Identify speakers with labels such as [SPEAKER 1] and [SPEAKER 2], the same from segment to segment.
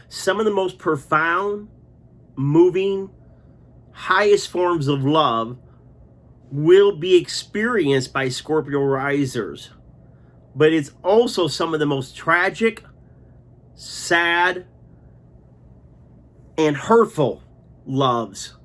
[SPEAKER 1] some of the most profound, moving, highest forms of love will be experienced by Scorpio risers. But it's also some of the most tragic, sad, and hurtful loves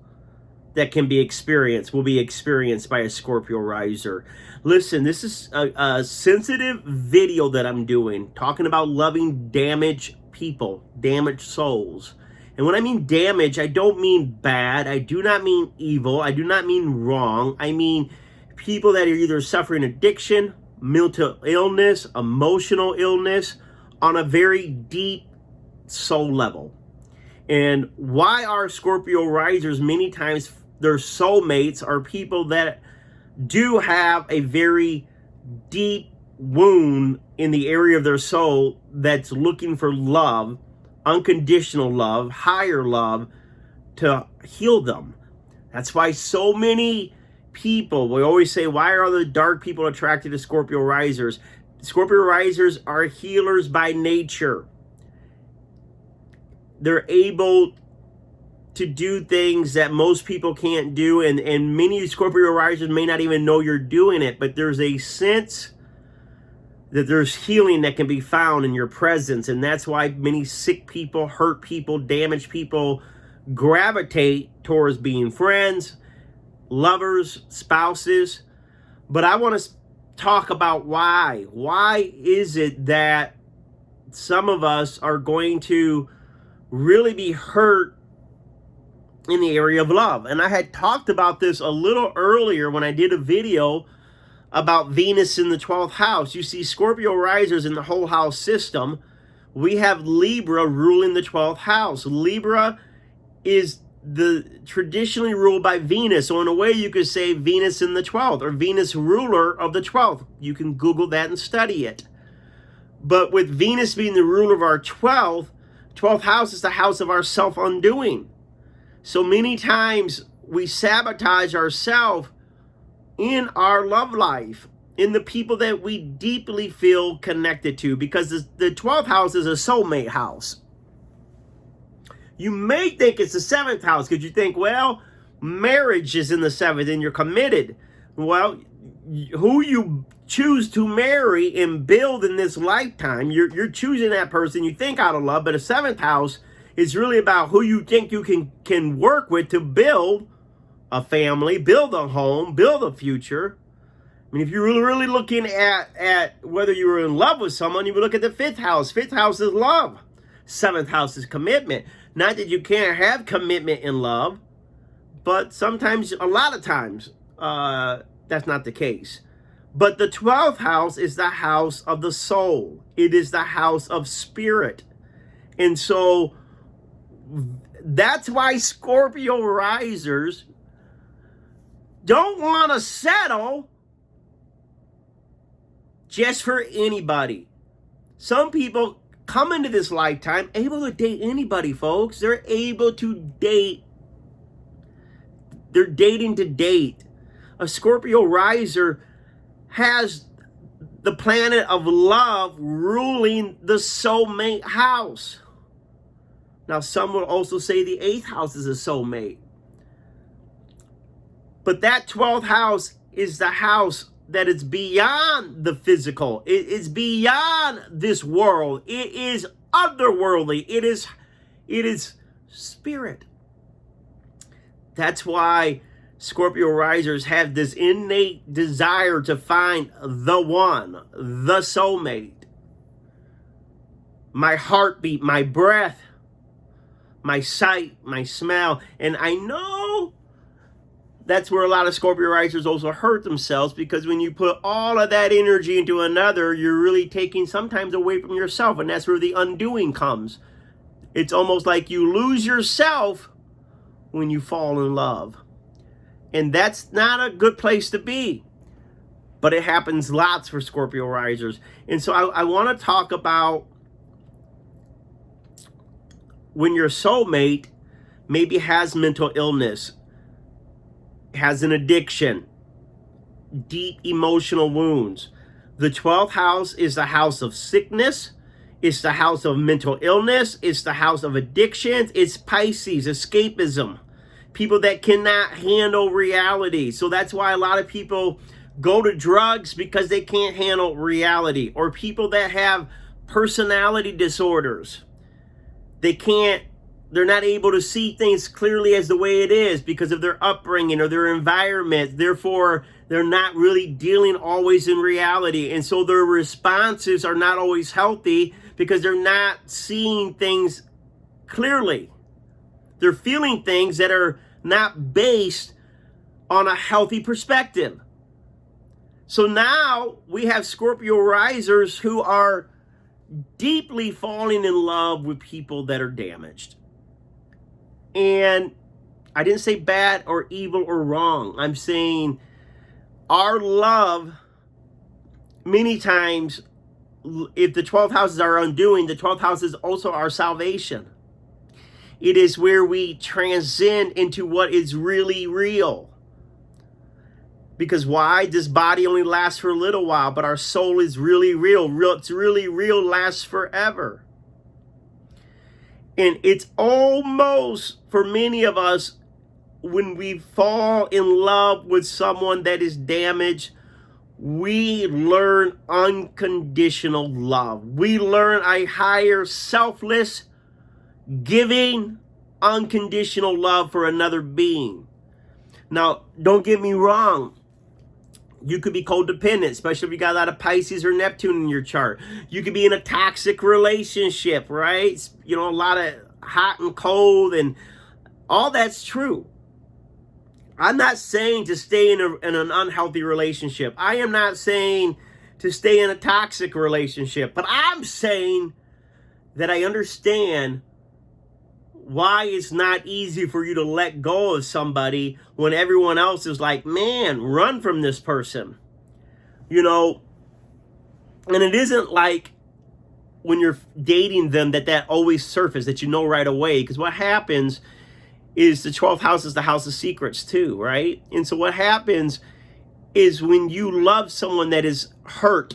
[SPEAKER 1] that can be experienced, will be experienced by a Scorpio riser. Listen, this is a sensitive video that I'm doing, talking about loving damaged people, damaged souls. And when I mean damage, I don't mean bad. I do not mean evil. I do not mean wrong. I mean people that are either suffering addiction, mental illness, emotional illness on a very deep soul level. And why are Scorpio risers many times their soulmates are people that do have a very deep wound in the area of their soul that's looking for love, unconditional love, higher love to heal them. That's why so many people, we always say, why are the dark people attracted to Scorpio risers? Scorpio risers are healers by nature. They're able to do things that most people can't do, and many Scorpio risers may not even know you're doing it, but there's a sense that there's healing that can be found in your presence, and that's why many sick people, hurt people, damaged people gravitate towards being friends, lovers, spouses. But I want to talk about why. Why is it that some of us are going to really be hurt in the area of love? And I had talked about this a little earlier when I did a video about Venus in the 12th house. You see, Scorpio risers in the whole house system, we have Libra ruling the 12th house. Libra is traditionally ruled by Venus. So in a way you could say Venus in the 12th, or Venus ruler of the 12th. You can Google that and study it. But with Venus being the ruler of our 12th house is the house of our self-undoing. So many times we sabotage ourselves in our love life, in the people that we deeply feel connected to, because the 12th house is a soulmate house. You may think it's the 7th house because you think, well, marriage is in the 7th and you're committed. Well, who you choose to marry and build in this lifetime, you're choosing that person you think out of love, but a 7th house is really about who you think you can work with to build a family, build a home, build a future. I mean, if you're really looking at whether you were in love with someone, you would look at the 5th house. 5th house is love. 7th house is commitment. Not that you can't have commitment in love, but sometimes, a lot of times, that's not the case. But the 12th house is the house of the soul. It is the house of spirit. And so that's why Scorpio risers don't want to settle just for anybody. Some people come into this lifetime able to date anybody, folks. They're able to date. They're dating to date. A Scorpio riser has the planet of love ruling the soulmate house. Now, some will also say the 8th house is a soulmate. But that 12th house is the house that is beyond the physical. It is beyond this world. It is otherworldly. It is spirit. That's why Scorpio risers have this innate desire to find the one, the soulmate. My heartbeat, my breath, my sight, my smell. And I know that's where a lot of Scorpio risers also hurt themselves, because when you put all of that energy into another, you're really taking sometimes away from yourself, and that's where the undoing comes. It's almost like you lose yourself when you fall in love. And that's not a good place to be. But it happens lots for Scorpio risers. And so I want to talk about when your soulmate maybe has mental illness, has an addiction, deep emotional wounds. The 12th house is the house of sickness. It's the house of mental illness. It's the house of addictions. It's Pisces, escapism. People that cannot handle reality. So that's why a lot of people go to drugs, because they can't handle reality. Or people that have personality disorders. They're not able to see things clearly as the way it is because of their upbringing or their environment. Therefore, they're not really dealing always in reality. And so their responses are not always healthy because they're not seeing things clearly. They're feeling things that are not based on a healthy perspective. So now we have Scorpio risers who are deeply falling in love with people that are damaged. And I didn't say bad or evil or wrong. I'm saying our love, many times, if the 12 houses are undoing, the 12th house is also our salvation. It is where we transcend into what is really real. Because why? This body only lasts for a little while, but our soul is really real. It's really real, lasts forever. And it's almost, for many of us, when we fall in love with someone that is damaged, we learn unconditional love. We learn a higher, selfless, giving, unconditional love for another being. Now, don't get me wrong. You could be codependent, especially if you got a lot of Pisces or Neptune in your chart. You could be in a toxic relationship, right? You know, a lot of hot and cold, and all that's true. I'm not saying to stay in an unhealthy relationship. I am not saying to stay in a toxic relationship. But I'm saying that I understand why it's not easy for you to let go of somebody when everyone else is like, man, run from this person. You know, and it isn't like when you're dating them that always surfaces, that you know right away. Because what happens is the 12th house is the house of secrets too, right? And so what happens is when you love someone that is hurt,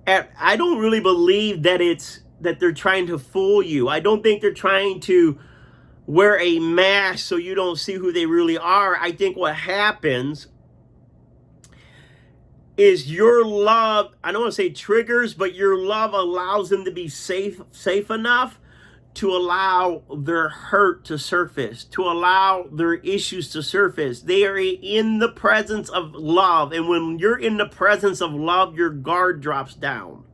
[SPEAKER 1] I don't really believe that they're trying to fool you. I don't think they're trying to wear a mask so you don't see who they really are. I think what happens is your love, I don't want to say triggers, but your love allows them to be safe enough to allow their hurt to surface, to allow their issues to surface. They are in the presence of love. And when you're in the presence of love, your guard drops down.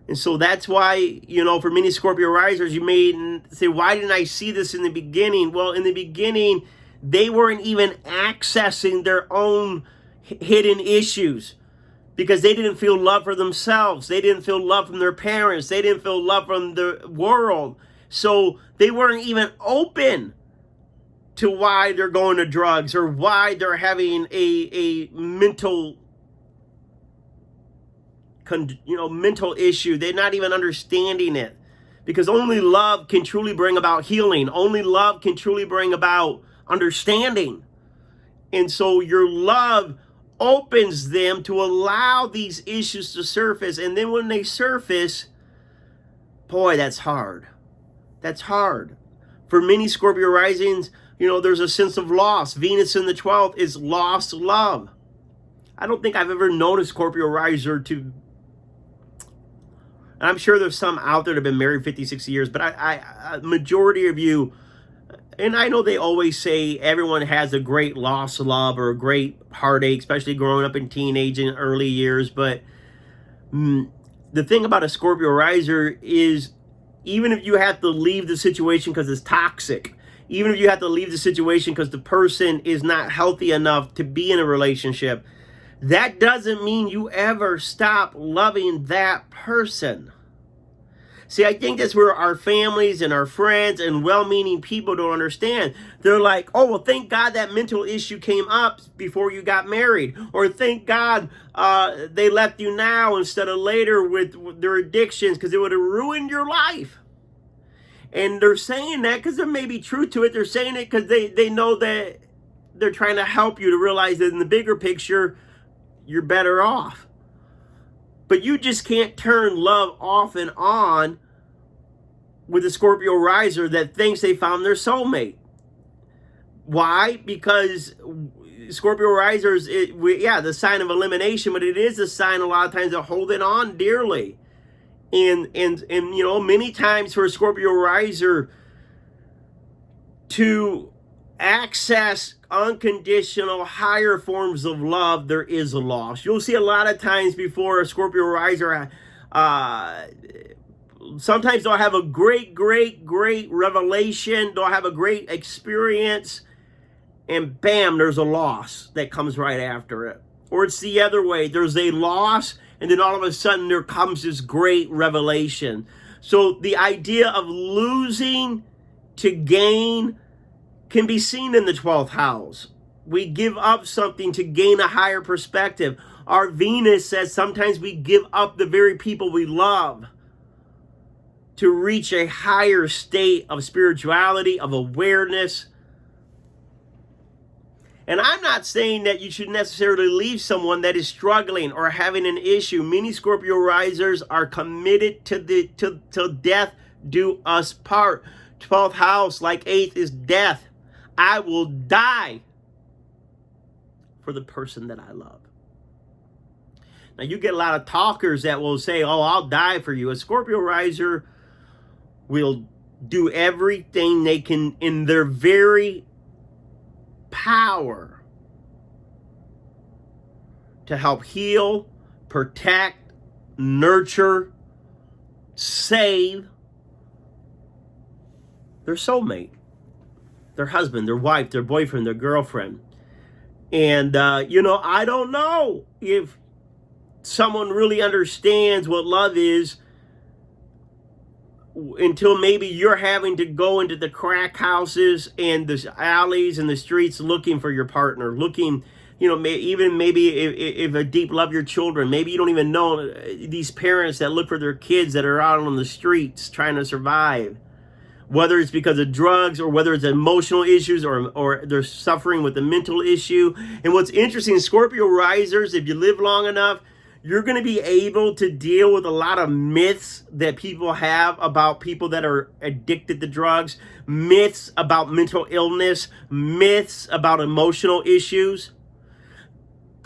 [SPEAKER 1] And so that's why, you know, for many Scorpio risers, you may say, why didn't I see this in the beginning? Well, in the beginning, they weren't even accessing their own hidden issues because they didn't feel love for themselves. They didn't feel love from their parents. They didn't feel love from the world. So they weren't even open to why they're going to drugs or why they're having a mental issue. They're not even understanding it, because only love can truly bring about healing. Only love can truly bring about understanding. And so your love opens them to allow these issues to surface. And then when they surface, boy, that's hard. That's hard. For many Scorpio risings, you know, there's a sense of loss. Venus in the 12th is lost love. I don't think I've ever known a Scorpio riser to, and I'm sure there's some out there that have been married 50, 60 years, but a majority of you, and I know they always say everyone has a great loss of love or a great heartache, especially growing up in teenage and early years. But the thing about a Scorpio riser is, even if you have to leave the situation because it's toxic, even if you have to leave the situation because the person is not healthy enough to be in a relationship, that doesn't mean you ever stop loving that person. See, I think that's where our families and our friends and well-meaning people don't understand. They're like, oh, well, thank God that mental issue came up before you got married. Or thank God they left you now instead of later with their addictions, because it would have ruined your life. And they're saying that because there may be truth to it. They're saying it because they know that they're trying to help you to realize that in the bigger picture, you're better off. But you just can't turn love off and on with a Scorpio riser that thinks they found their soulmate. Why? Because Scorpio risers, the sign of elimination, but it is a sign a lot of times of holding on dearly. And many times for a Scorpio riser to access unconditional higher forms of love, there is a loss. You'll see a lot of times before a Scorpio riser, sometimes they'll have a great revelation, they'll have a great experience, and bam, there's a loss that comes right after it. Or it's the other way, there's a loss, and then all of a sudden there comes this great revelation. So the idea of losing to gain can be seen in the 12th house. We give up something to gain a higher perspective. Our Venus says sometimes we give up the very people we love to reach a higher state of spirituality, of awareness. And I'm not saying that you should necessarily leave someone that is struggling or having an issue. Many Scorpio risers are committed to death do us part. 12th house, like 8th, is death. I will die for the person that I love. Now, you get a lot of talkers that will say, oh, I'll die for you. A Scorpio riser will do everything they can in their very power to help heal, protect, nurture, save their soulmate, their husband, their wife, their boyfriend, their girlfriend. And, I don't know if someone really understands what love is until maybe you're having to go into the crack houses and the alleys and the streets looking for your partner, looking, even maybe if a deep love your children, maybe you don't even know these parents that look for their kids that are out on the streets trying to survive, whether it's because of drugs or whether it's emotional issues or they're suffering with a mental issue. And what's interesting, Scorpio risers, if you live long enough, you're going to be able to deal with a lot of myths that people have about people that are addicted to drugs, myths about mental illness, myths about emotional issues.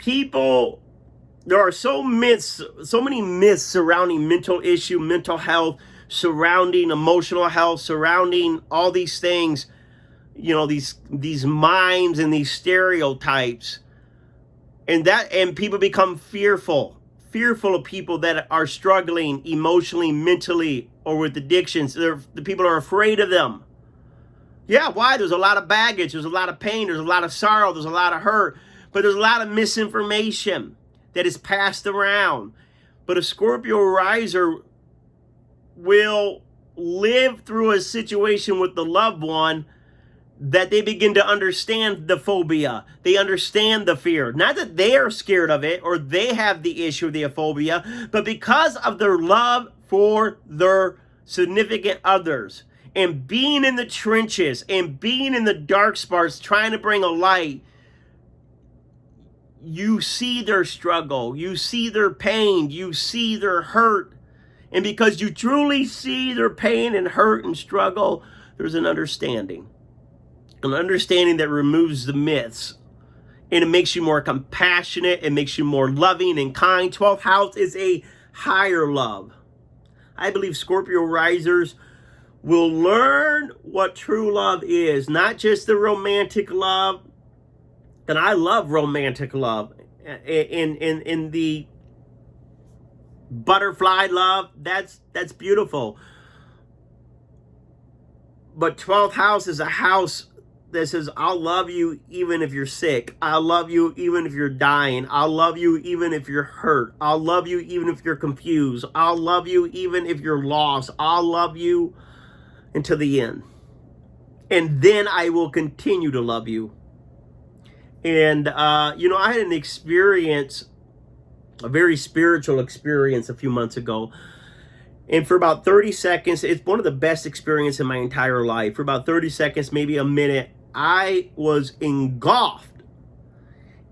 [SPEAKER 1] There are so many myths surrounding mental issue, mental health, surrounding emotional health, surrounding all these things, these minds and these stereotypes. And people become fearful of people that are struggling emotionally, mentally, or with addictions. The people are afraid of them. Yeah, why? There's a lot of baggage, there's a lot of pain, there's a lot of sorrow, there's a lot of hurt, but there's a lot of misinformation that is passed around. But a Scorpio riser will live through a situation with the loved one that they begin to understand the phobia. They understand the fear. Not that they are scared of it or they have the issue of the phobia, but because of their love for their significant others and being in the trenches and being in the dark spots, trying to bring a light, you see their struggle, you see their pain, you see their hurt. And because you truly see their pain and hurt and struggle, there's an understanding. An understanding that removes the myths. And it makes you more compassionate. It makes you more loving and kind. 12th house is a higher love. I believe Scorpio risers will learn what true love is. Not just the romantic love. And I love romantic love. In the butterfly love, that's beautiful. But 12th house is a house that says, I'll love you even if you're sick. I'll love you even if you're dying. I'll love you even if you're hurt. I'll love you even if you're confused. I'll love you even if you're lost. I'll love you until the end. And then I will continue to love you. And, I had an experience, a very spiritual experience a few months ago. And for about 30 seconds, it's one of the best experiences in my entire life. For about 30 seconds, maybe a minute, I was engulfed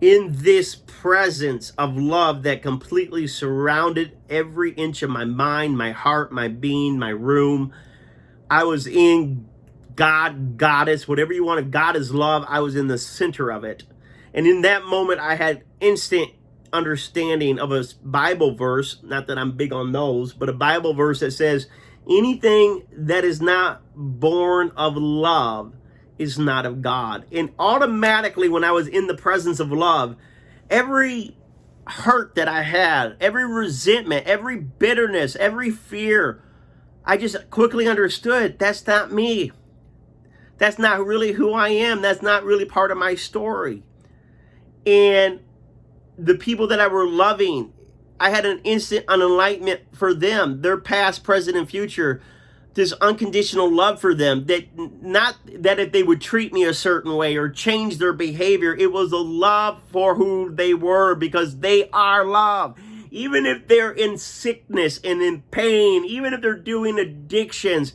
[SPEAKER 1] in this presence of love that completely surrounded every inch of my mind, my heart, my being, my room. I was in God, goddess, whatever you want. God is love. I was in the center of it. And in that moment, I had instant understanding of a Bible verse. Not that I'm big on those, but a Bible verse that says, anything that is not born of love is not of God. And automatically, when I was in the presence of love, every hurt that I had, every resentment, every bitterness, every fear, I just quickly understood that's not me. That's not really who I am. That's not really part of my story. And the people that I were loving, I had an instant enlightenment for them, their past, present, and future. This unconditional love for them, that not that if they would treat me a certain way or change their behavior, it was a love for who they were, because they are love. Even if they're in sickness and in pain, even if they're doing addictions,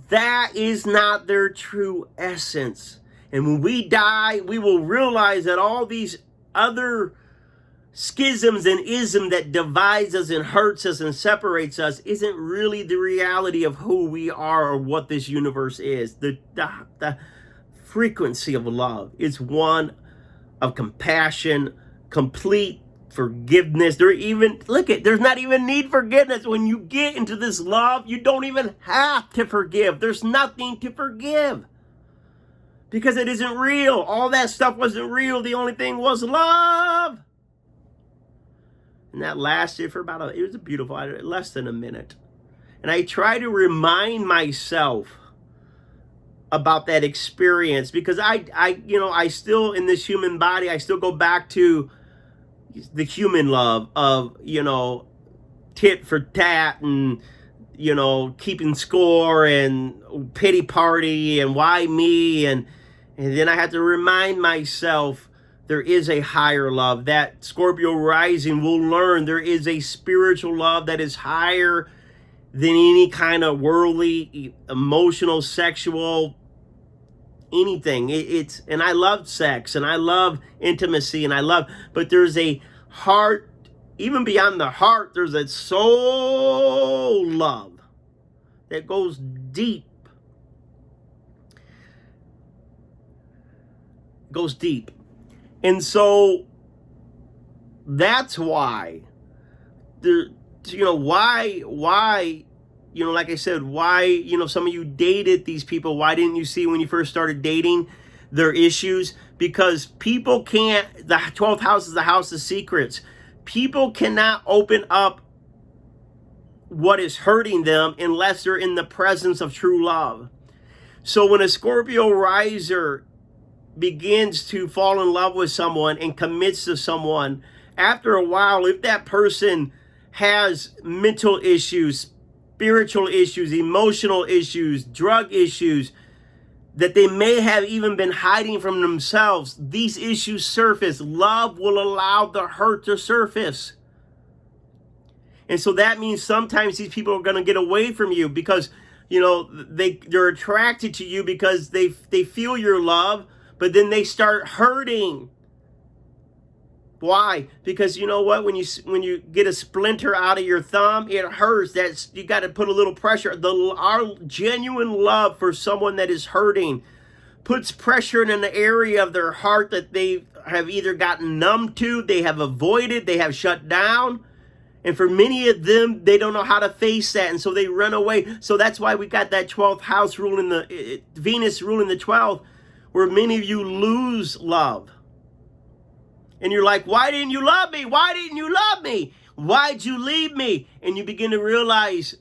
[SPEAKER 1] that is not their true essence. And when we die, we will realize that all these other schisms and ism that divides us and hurts us and separates us isn't really the reality of who we are or what this universe is. The frequency of love is one of compassion, complete forgiveness. There's not even need for forgiveness. When you get into this love, you don't even have to forgive. There's nothing to forgive, because it isn't real. All that stuff wasn't real. The only thing was love. And that lasted for it was a beautiful, less than a minute. And I try to remind myself about that experience, because I still, in this human body, I still go back to the human love of, tit for tat and, keeping score and pity party and why me. And then I have to remind myself there is a higher love. That Scorpio Rising will learn there is a spiritual love that is higher than any kind of worldly, emotional, sexual, anything. And I love sex and I love intimacy but there's a heart, even beyond the heart, there's a soul love that goes deep. And so that's why like I said, why, some of you dated these people. Why didn't you see when you first started dating their issues? Because people can't, the 12th house is the house of secrets. People cannot open up what is hurting them unless they're in the presence of true love. So when a Scorpio riser begins to fall in love with someone and commits to someone, after a while, if that person has mental issues, spiritual issues, emotional issues, drug issues that they may have even been hiding from themselves, these issues surface. Love will allow the hurt to surface. And so that means sometimes these people are going to get away from you because, they're attracted to you because they feel your love, but then they start hurting. Why? Because you know what? When you get a splinter out of your thumb, it hurts. You got to put a little pressure. Our genuine love for someone that is hurting puts pressure in an area of their heart that they have either gotten numb to, they have avoided, they have shut down. And for many of them, they don't know how to face that, and so they run away. So that's why we got that 12th house ruling Venus ruling the 12th, where many of you lose love. And you're like, why didn't you love me? Why didn't you love me? Why'd you leave me? And you begin to realize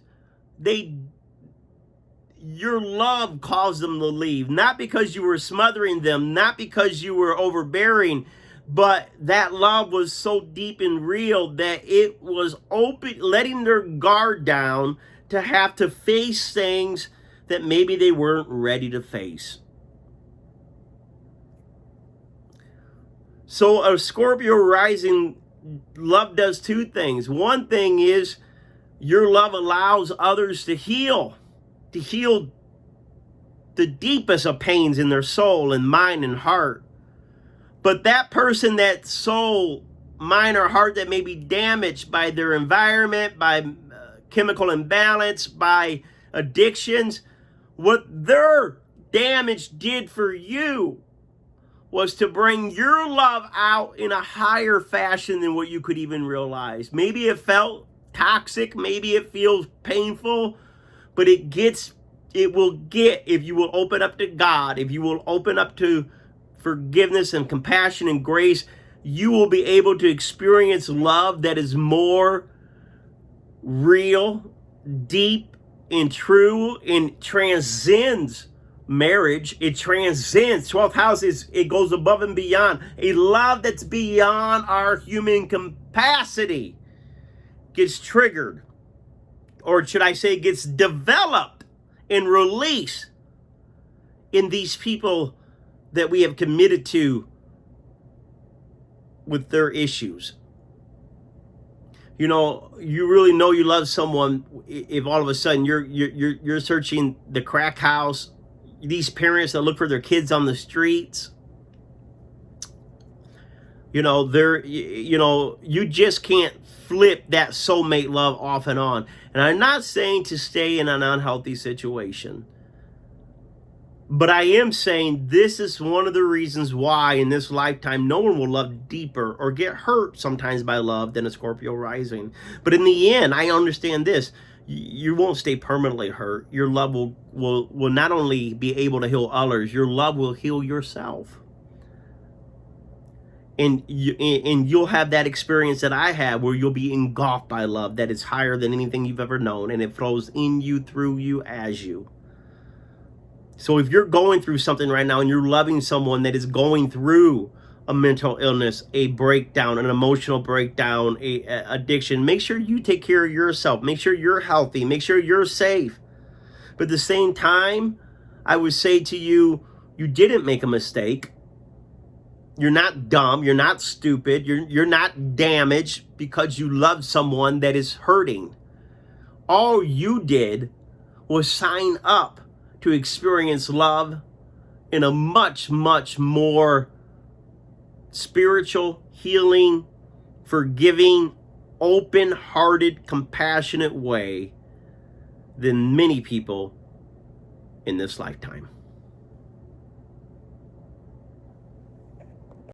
[SPEAKER 1] your love caused them to leave. Not because you were smothering them, not because you were overbearing, but that love was so deep and real that it was letting their guard down to have to face things that maybe they weren't ready to face. So a Scorpio rising love does two things. One thing is your love allows others to heal the deepest of pains in their soul and mind and heart. But that person, that soul, mind, or heart that may be damaged by their environment, by chemical imbalance, by addictions, what their damage did for you was to bring your love out in a higher fashion than what you could even realize. Maybe it felt toxic, maybe it feels painful, but it will get, if you will open up to God, if you will open up to forgiveness and compassion and grace, you will be able to experience love that is more real, deep, and true, and transcends marriage. It transcends 12th house. It goes above and beyond. A love that's beyond our human capacity gets triggered, or should I say gets developed and released in these people that we have committed to with their issues. You know, you really know you love someone if all of a sudden you're searching the crack house. These parents that look for their kids on the streets, you know, you just can't flip that soulmate love off and on. And I'm not saying to stay in an unhealthy situation, but I am saying this is one of the reasons why in this lifetime no one will love deeper or get hurt sometimes by love than a Scorpio rising. But in the end, I understand this. You won't stay permanently hurt. Your love will not only be able to heal others, your love will heal yourself. And you'll have that experience that I have, where you'll be engulfed by love that is higher than anything you've ever known, and it flows in you, through you, as you. So if you're going through something right now and you're loving someone that is going through a mental illness, a breakdown, an emotional breakdown, a addiction, make sure you take care of yourself. Make sure you're healthy. Make sure you're safe. But at the same time, I would say to you, you didn't make a mistake. You're not dumb. You're not stupid. You're not damaged because you love someone that is hurting. All you did was sign up to experience love in a much, much more spiritual, healing, forgiving, open-hearted, compassionate way than many people in this lifetime.